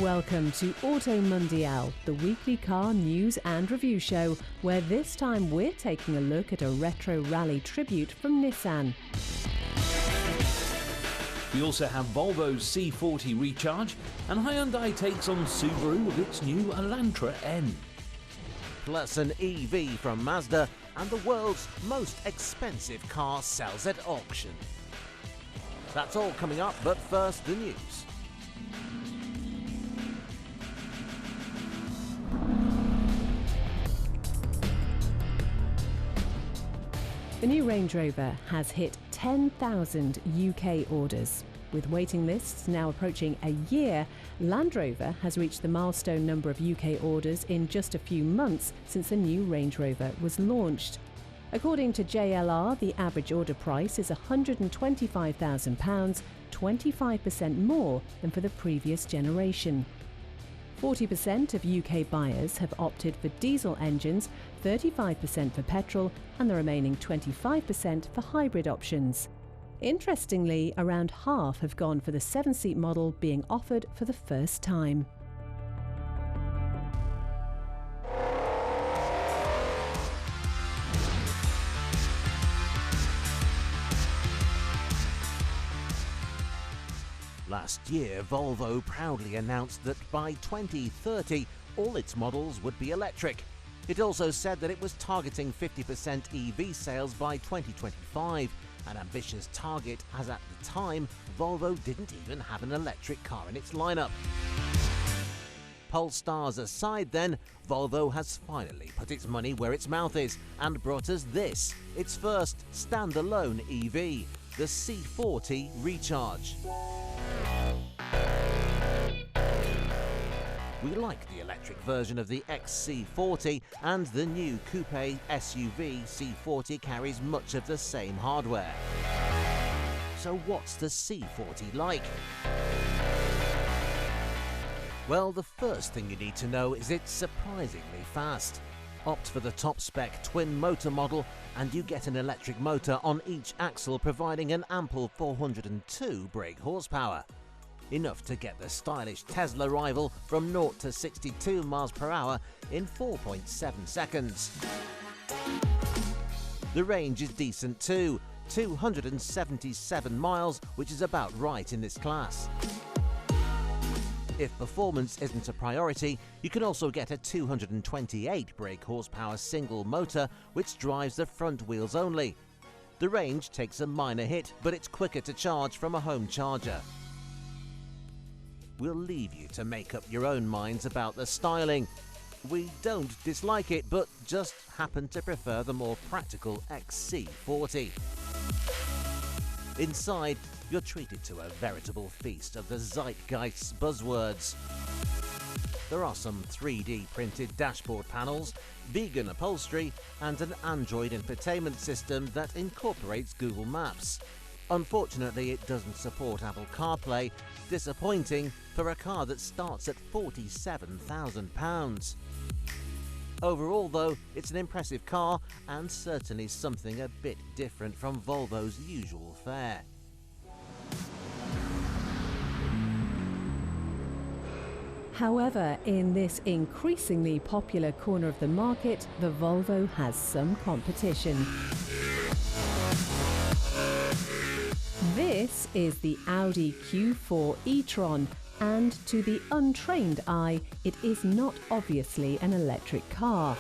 Welcome to Auto Mundial, the weekly car news and review show, where this time we're taking a look at a retro rally tribute from Nissan. We also have Volvo's C40 Recharge, and Hyundai takes on Subaru with its new Elantra N. Plus an EV from Mazda, and the world's most expensive car sells at auction. That's all coming up, but first the news. The new Range Rover has hit 10,000 UK orders. With waiting lists now approaching a year, Land Rover has reached the milestone number of UK orders in just a few months since the new Range Rover was launched. According to JLR, the average order price is £125,000, 25% more than for the previous generation. 40% of UK buyers have opted for diesel engines, 35% for petrol, and the remaining 25% for hybrid options. Interestingly, around half have gone for the 7-seat model being offered for the first time. Last year, Volvo proudly announced that by 2030, all its models would be electric. It also said that it was targeting 50% EV sales by 2025, an ambitious target as at the time, Volvo didn't even have an electric car in its lineup. Polestars aside then, Volvo has finally put its money where its mouth is and brought us this, its first standalone EV, the C40 Recharge. We like the electric version of the XC40, and the new coupe SUV C40 carries much of the same hardware. So what's the C40 like? Well, the first thing you need to know is it's surprisingly fast. Opt for the top-spec twin-motor model and you get an electric motor on each axle, providing an ample 402 brake horsepower. Enough to get the stylish Tesla rival from 0 to 62 miles per hour in 4.7 seconds. The range is decent too, 277 miles, which is about right in this class. If performance isn't a priority, you can also get a 228 brake horsepower single motor which drives the front wheels only. The range takes a minor hit, but it's quicker to charge from a home charger. We'll leave you to make up your own minds about the styling. We don't dislike it, but just happen to prefer the more practical XC40. Inside, you're treated to a veritable feast of the zeitgeist's buzzwords. There are some 3D printed dashboard panels, vegan upholstery, and an Android infotainment system that incorporates Google Maps. Unfortunately, it doesn't support Apple CarPlay, disappointing for a car that starts at £47,000. Overall though, it's an impressive car and certainly something a bit different from Volvo's usual fare. However, in this increasingly popular corner of the market, the Volvo has some competition. This is the Audi Q4 e-tron, and to the untrained eye, it is not obviously an electric car.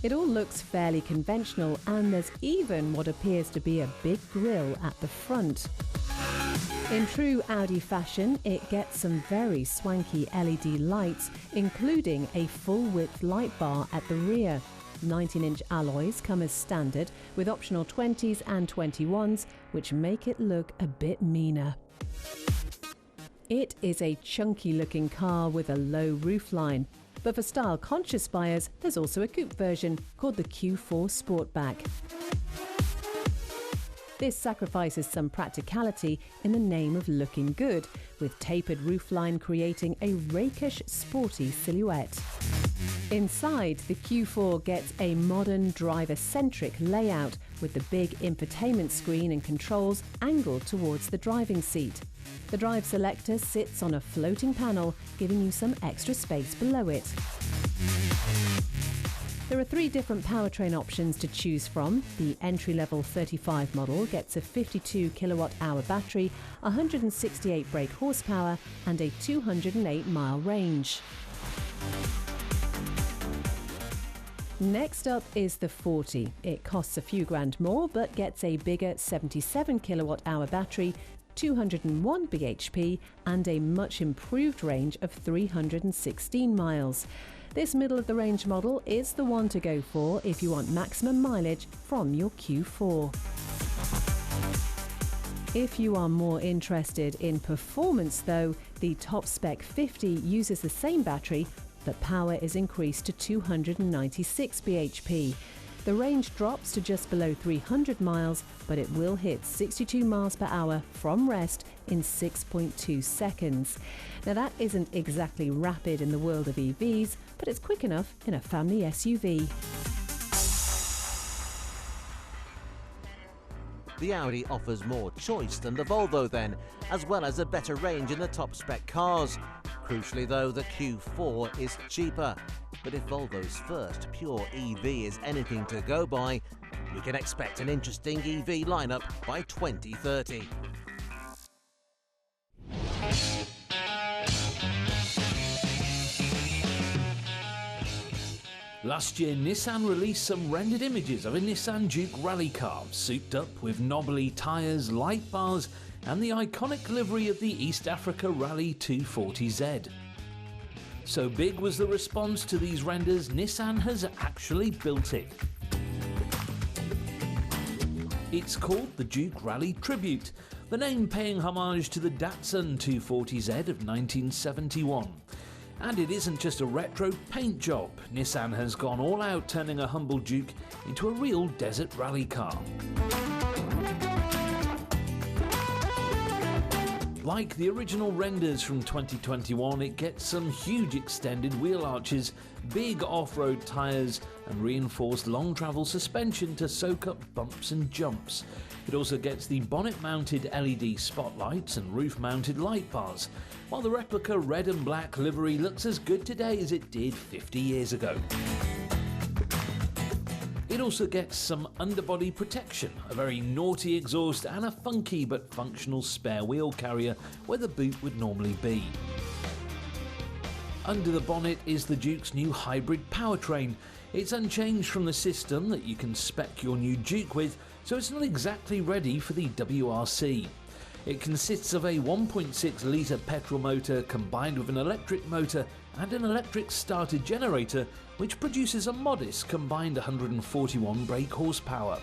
It all looks fairly conventional, and there's even what appears to be a big grille at the front. In true Audi fashion, it gets some very swanky LED lights, including a full-width light bar at the rear. 19-inch alloys come as standard, with optional 20s and 21s, which make it look a bit meaner. It is a chunky-looking car with a low roofline, but for style-conscious buyers, there's also a coupe version called the Q4 Sportback. This sacrifices some practicality in the name of looking good, with tapered roofline creating a rakish, sporty silhouette. Inside, the Q4 gets a modern driver-centric layout with the big infotainment screen and controls angled towards the driving seat. The drive selector sits on a floating panel, giving you some extra space below it. There are 3 different powertrain options to choose from. The entry-level 35 model gets a 52 kilowatt-hour battery, 168 brake horsepower and a 208-mile range. Next up is the 40. It costs a few grand more but gets a bigger 77 kilowatt-hour battery, 201 bhp and a much improved range of 316 miles. This middle-of-the-range model is the one to go for if you want maximum mileage from your Q4. If you are more interested in performance though, the top spec 50 uses the same battery, but power is increased to 296 bhp. The range drops to just below 300 miles, but it will hit 62 miles per hour from rest in 6.2 seconds. Now that isn't exactly rapid in the world of EVs, but it's quick enough in a family SUV. The Audi offers more choice than the Volvo then, as well as a better range in the top spec cars. Crucially though, the Q4 is cheaper. But if Volvo's first pure EV is anything to go by, we can expect an interesting EV lineup by 2030. Last year, Nissan released some rendered images of a Nissan Juke rally car, souped up with knobbly tyres, light bars and the iconic livery of the East Africa Rally 240Z. So big was the response to these renders, Nissan has actually built it. It's called the Juke Rally Tribute, the name paying homage to the Datsun 240Z of 1971. And it isn't just a retro paint job. Nissan has gone all out, turning a humble Juke into a real desert rally car. Like the original renders from 2021, it gets some huge extended wheel arches, big off-road tyres and reinforced long travel suspension to soak up bumps and jumps. It also gets the bonnet-mounted LED spotlights and roof-mounted light bars, while the replica red and black livery looks as good today as it did 50 years ago. It also gets some underbody protection, a very naughty exhaust and a funky but functional spare wheel carrier where the boot would normally be. Under the bonnet is the Juke's new hybrid powertrain. It's unchanged from the system that you can spec your new Juke with, so it's not exactly ready for the WRC. It consists of a 1.6 litre petrol motor combined with an electric motor and an electric starter generator, which produces a modest combined 141 brake horsepower.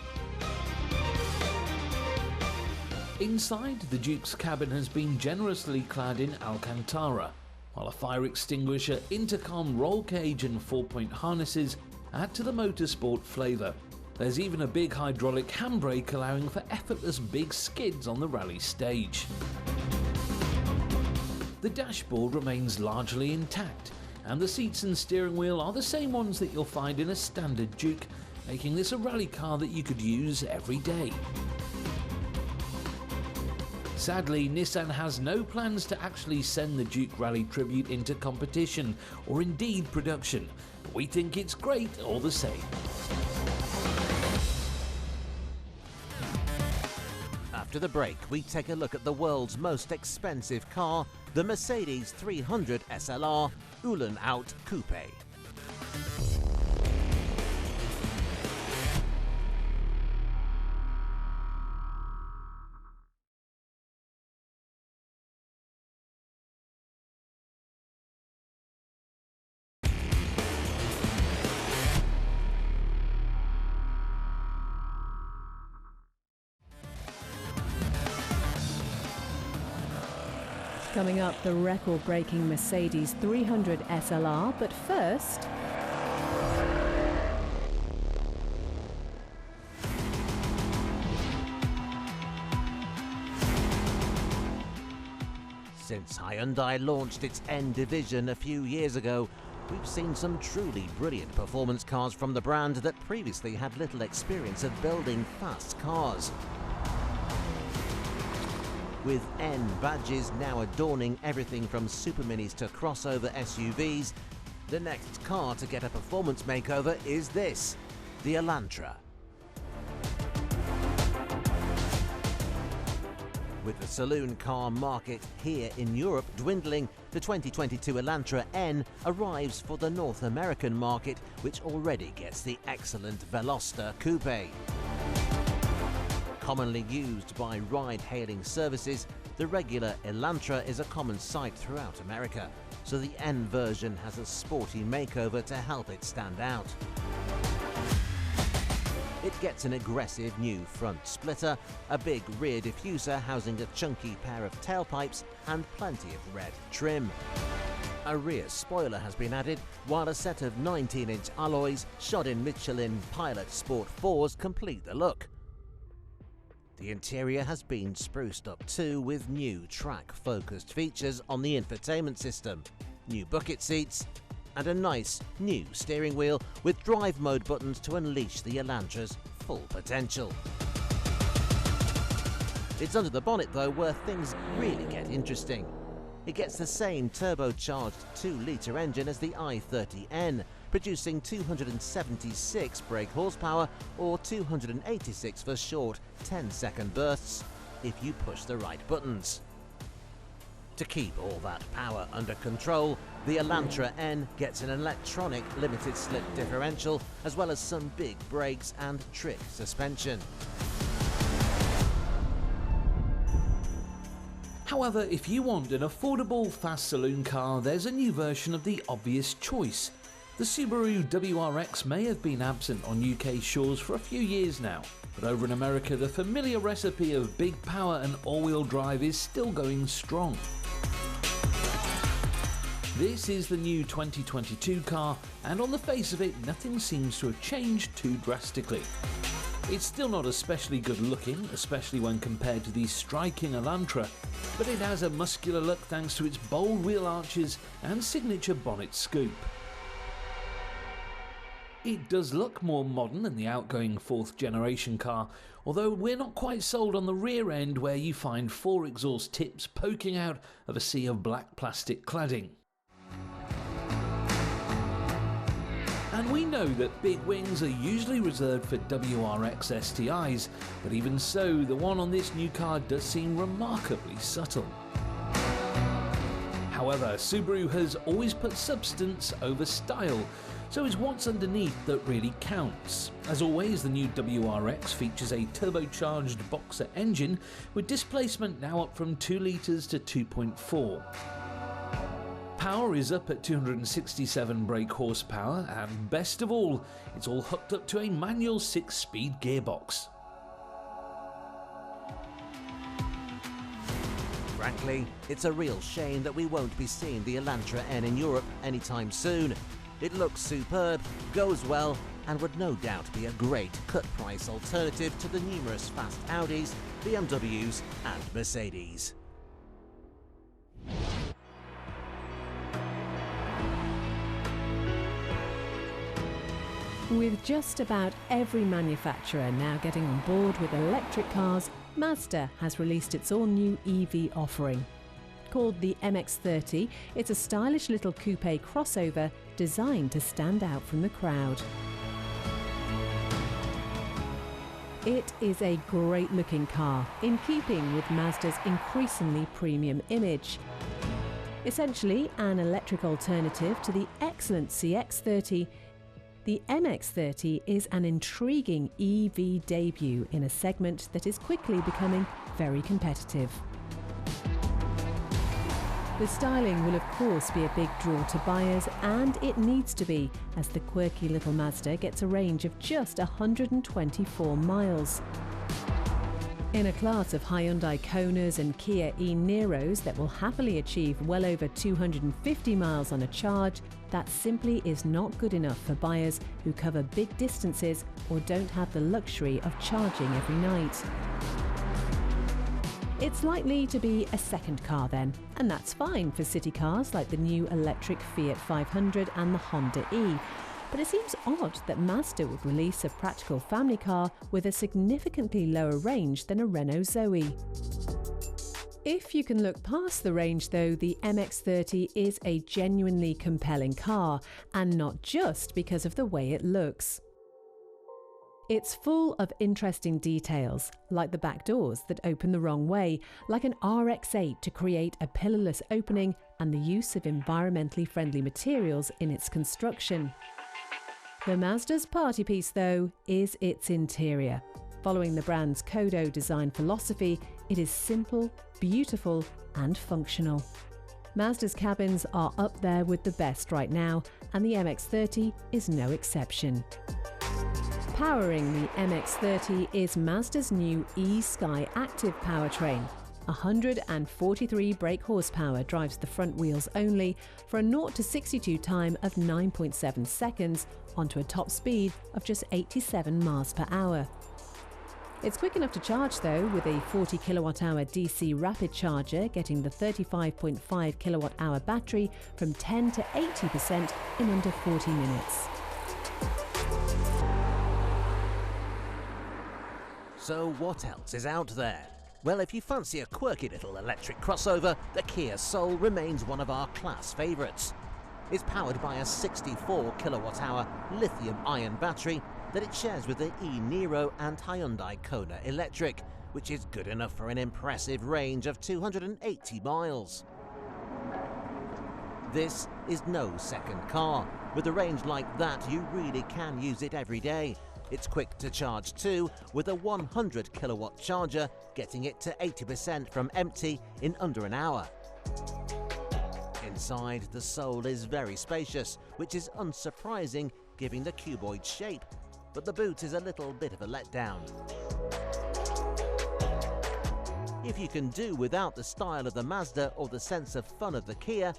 Inside, the Juke's cabin has been generously clad in Alcantara, while a fire extinguisher, intercom, roll cage and 4-point harnesses add to the motorsport flavour. There's even a big hydraulic handbrake allowing for effortless big skids on the rally stage. The dashboard remains largely intact, and the seats and steering wheel are the same ones that you'll find in a standard Juke, making this a rally car that you could use every day. Sadly, Nissan has no plans to actually send the Juke Rally Tribute into competition, or indeed production, but we think it's great all the same. After the break, we take a look at the world's most expensive car, the Mercedes 300 SLR UHLENHAUT Coupe. Coming up, the record-breaking Mercedes 300 SLR, but first... Since Hyundai launched its N division a few years ago, We've seen some truly brilliant performance cars from the brand that previously had little experience of building fast cars. With N badges now adorning everything from super minis to crossover SUVs, the next car to get a performance makeover is this, the Elantra. With the saloon car market here in Europe dwindling, the 2022 Elantra N arrives for the North American market, which already gets the excellent Veloster Coupe. Commonly used by ride-hailing services, the regular Elantra is a common sight throughout America, so the N version has a sporty makeover to help it stand out. It gets an aggressive new front splitter, a big rear diffuser housing a chunky pair of tailpipes and plenty of red trim. A rear spoiler has been added, while a set of 19-inch alloys shod in Michelin Pilot Sport 4s complete the look. The interior has been spruced up too, with new track-focused features on the infotainment system, new bucket seats, and a nice new steering wheel with drive mode buttons to unleash the Elantra's full potential. It's under the bonnet though where things really get interesting. It gets the same turbocharged 2-litre engine as the i30N, producing 276 brake horsepower or 286 for short 10-second bursts if you push the right buttons. To keep all that power under control, the Elantra N gets an electronic limited slip differential as well as some big brakes and trick suspension. However, if you want an affordable fast saloon car, there's a new version of the obvious choice. The Subaru WRX may have been absent on UK shores for a few years now, but over in America the familiar recipe of big power and all-wheel drive is still going strong. This is the new 2022 car, and on the face of it, nothing seems to have changed too drastically. It's still not especially good looking, especially when compared to the striking Elantra, but it has a muscular look thanks to its bold wheel arches and signature bonnet scoop. It does look more modern than the outgoing 4th generation car, although we're not quite sold on the rear end where you find 4 exhaust tips poking out of a sea of black plastic cladding. And we know that big wings are usually reserved for WRX STIs, but even so, the one on this new car does seem remarkably subtle. However, Subaru has always put substance over style, so it's what's underneath that really counts. As always, the new WRX features a turbocharged boxer engine with displacement now up from 2 litres to 2.4. Power is up at 267 brake horsepower, and best of all, it's all hooked up to a manual 6-speed gearbox. Frankly, it's a real shame that we won't be seeing the Elantra N in Europe anytime soon. It looks superb, goes well, and would no doubt be a great cut-price alternative to the numerous fast Audis, BMWs and Mercedes. With just about every manufacturer now getting on board with electric cars, Mazda has released its all-new EV offering. Called the MX-30, it's a stylish little coupe crossover designed to stand out from the crowd. It is a great-looking car, in keeping with Mazda's increasingly premium image. Essentially an electric alternative to the excellent CX-30, the MX-30 is an intriguing EV debut in a segment that is quickly becoming very competitive. The styling will of course be a big draw to buyers, and it needs to be, as the quirky little Mazda gets a range of just 124 miles. In a class of Hyundai Konas and Kia e-Niros that will happily achieve well over 250 miles on a charge, that simply is not good enough for buyers who cover big distances or don't have the luxury of charging every night. It's likely to be a second car then, and that's fine for city cars like the new electric Fiat 500 and the Honda E. But it seems odd that Mazda would release a practical family car with a significantly lower range than a Renault Zoe. If you can look past the range though, the MX-30 is a genuinely compelling car, and not just because of the way it looks. It's full of interesting details, like the back doors that open the wrong way, like an RX-8 to create a pillarless opening, and the use of environmentally friendly materials in its construction. The Mazda's party piece, though, is its interior. Following the brand's Kodo design philosophy, it is simple, beautiful, and functional. Mazda's cabins are up there with the best right now, and the MX-30 is no exception. Powering the MX-30 is Mazda's new e-Sky Active powertrain. 143 brake horsepower drives the front wheels only for a 0 to 62 time of 9.7 seconds onto a top speed of just 87 miles per hour. It's quick enough to charge though, with a 40 kilowatt-hour DC rapid charger getting the 35.5 kilowatt-hour battery from 10 to 80% in under 40 minutes. So what else is out there? Well, if you fancy a quirky little electric crossover, the Kia Soul remains one of our class favourites. It's powered by a 64 kilowatt-hour lithium-ion battery that it shares with the e-Niro and Hyundai Kona Electric, which is good enough for an impressive range of 280 miles. This is no second car. With a range like that, you really can use it every day. It's quick to charge too, with a 100 kilowatt charger, getting it to 80% from empty in under an hour. Inside, the Soul is very spacious, which is unsurprising given the cuboid shape, but the boot is a little bit of a letdown. If you can do without the style of the Mazda or the sense of fun of the Kia,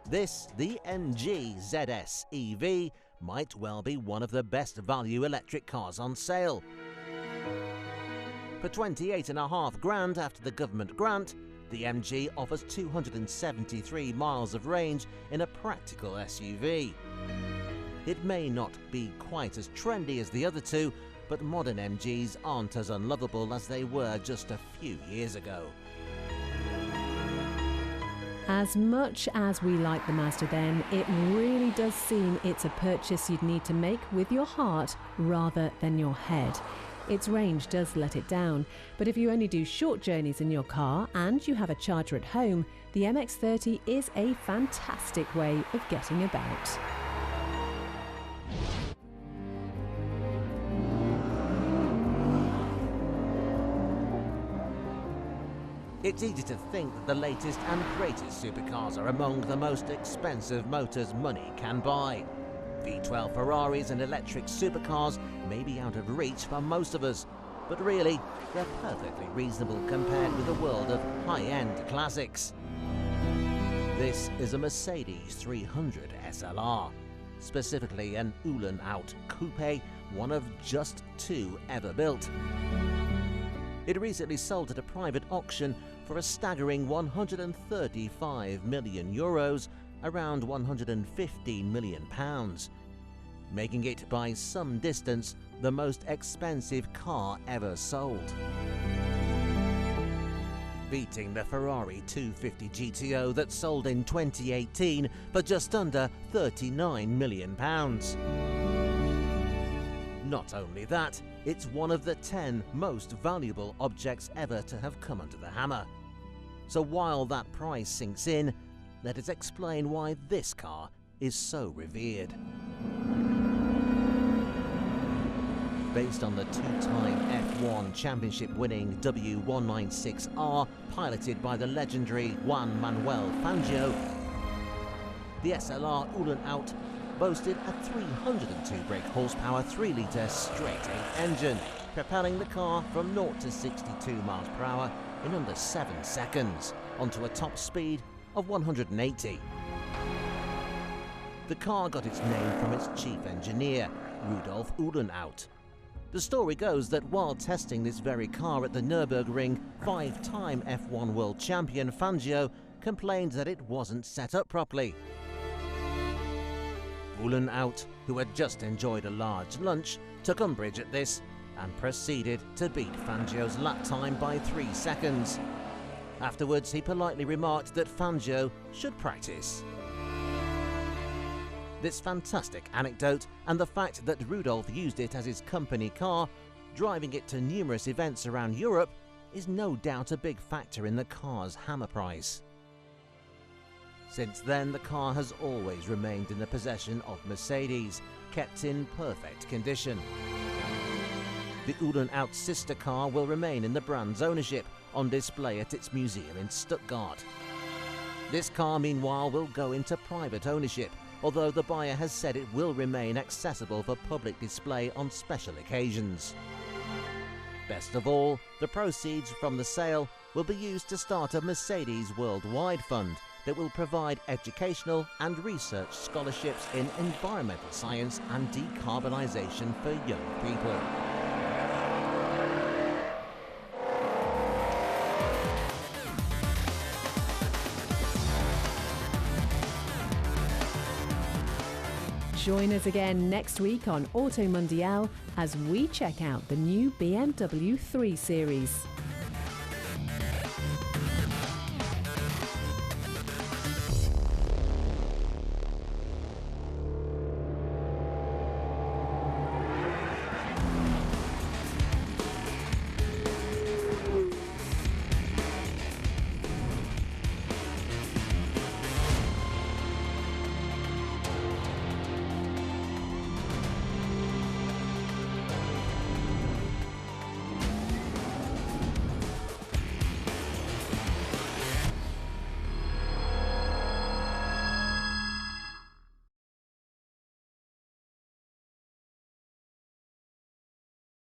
this, the MG ZS EV, might well be one of the best value electric cars on sale. For 28.5 grand after the government grant, the MG offers 273 miles of range in a practical SUV. It may not be quite as trendy as the other two, but modern MGs aren't as unlovable as they were just a few years ago. As much as we like the Mazda then, it really does seem it's a purchase you'd need to make with your heart rather than your head. Its range does let it down, but if you only do short journeys in your car and you have a charger at home, the MX-30 is a fantastic way of getting about. It's easy to think that the latest and greatest supercars are among the most expensive motors money can buy. V12 Ferraris and electric supercars may be out of reach for most of us, but really, they're perfectly reasonable compared with a world of high-end classics. This is a Mercedes 300 SLR, specifically an UHLENHAUT Coupe, one of just 2 ever built. It recently sold at a private auction for a staggering €135 million, around £115 million, making it by some distance the most expensive car ever sold. Beating the Ferrari 250 GTO that sold in 2018 for just under £39 million. Not only that, it's one of the 10 most valuable objects ever to have come under the hammer. So while that price sinks in, let us explain why this car is so revered. Based on the 2-time F1 championship-winning W196R, piloted by the legendary Juan Manuel Fangio, the SLR UHLENHAUT boasted a 302 brake horsepower 3-litre straight-8 engine, propelling the car from 0 to 62 miles per hour in under 7 seconds, onto a top speed of 180. The car got its name from its chief engineer, Rudolf UHLENHAUT. The story goes that while testing this very car at the Nürburgring, 5-time F1 world champion Fangio complained that it wasn't set up properly. UHLENHAUT, who had just enjoyed a large lunch, took umbrage at this and proceeded to beat Fangio's lap time by 3 seconds. Afterwards, he politely remarked that Fangio should practice. This fantastic anecdote and the fact that Rudolf used it as his company car, driving it to numerous events around Europe, is no doubt a big factor in the car's hammer price. Since then, the car has always remained in the possession of Mercedes, kept in perfect condition. The UHLENHAUT sister car will remain in the brand's ownership, on display at its museum in Stuttgart. This car, meanwhile, will go into private ownership, although the buyer has said it will remain accessible for public display on special occasions. Best of all, the proceeds from the sale will be used to start a Mercedes Worldwide Fund that will provide educational and research scholarships in environmental science and decarbonisation for young people. Join us again next week on Auto Mundial as we check out the new BMW 3 Series.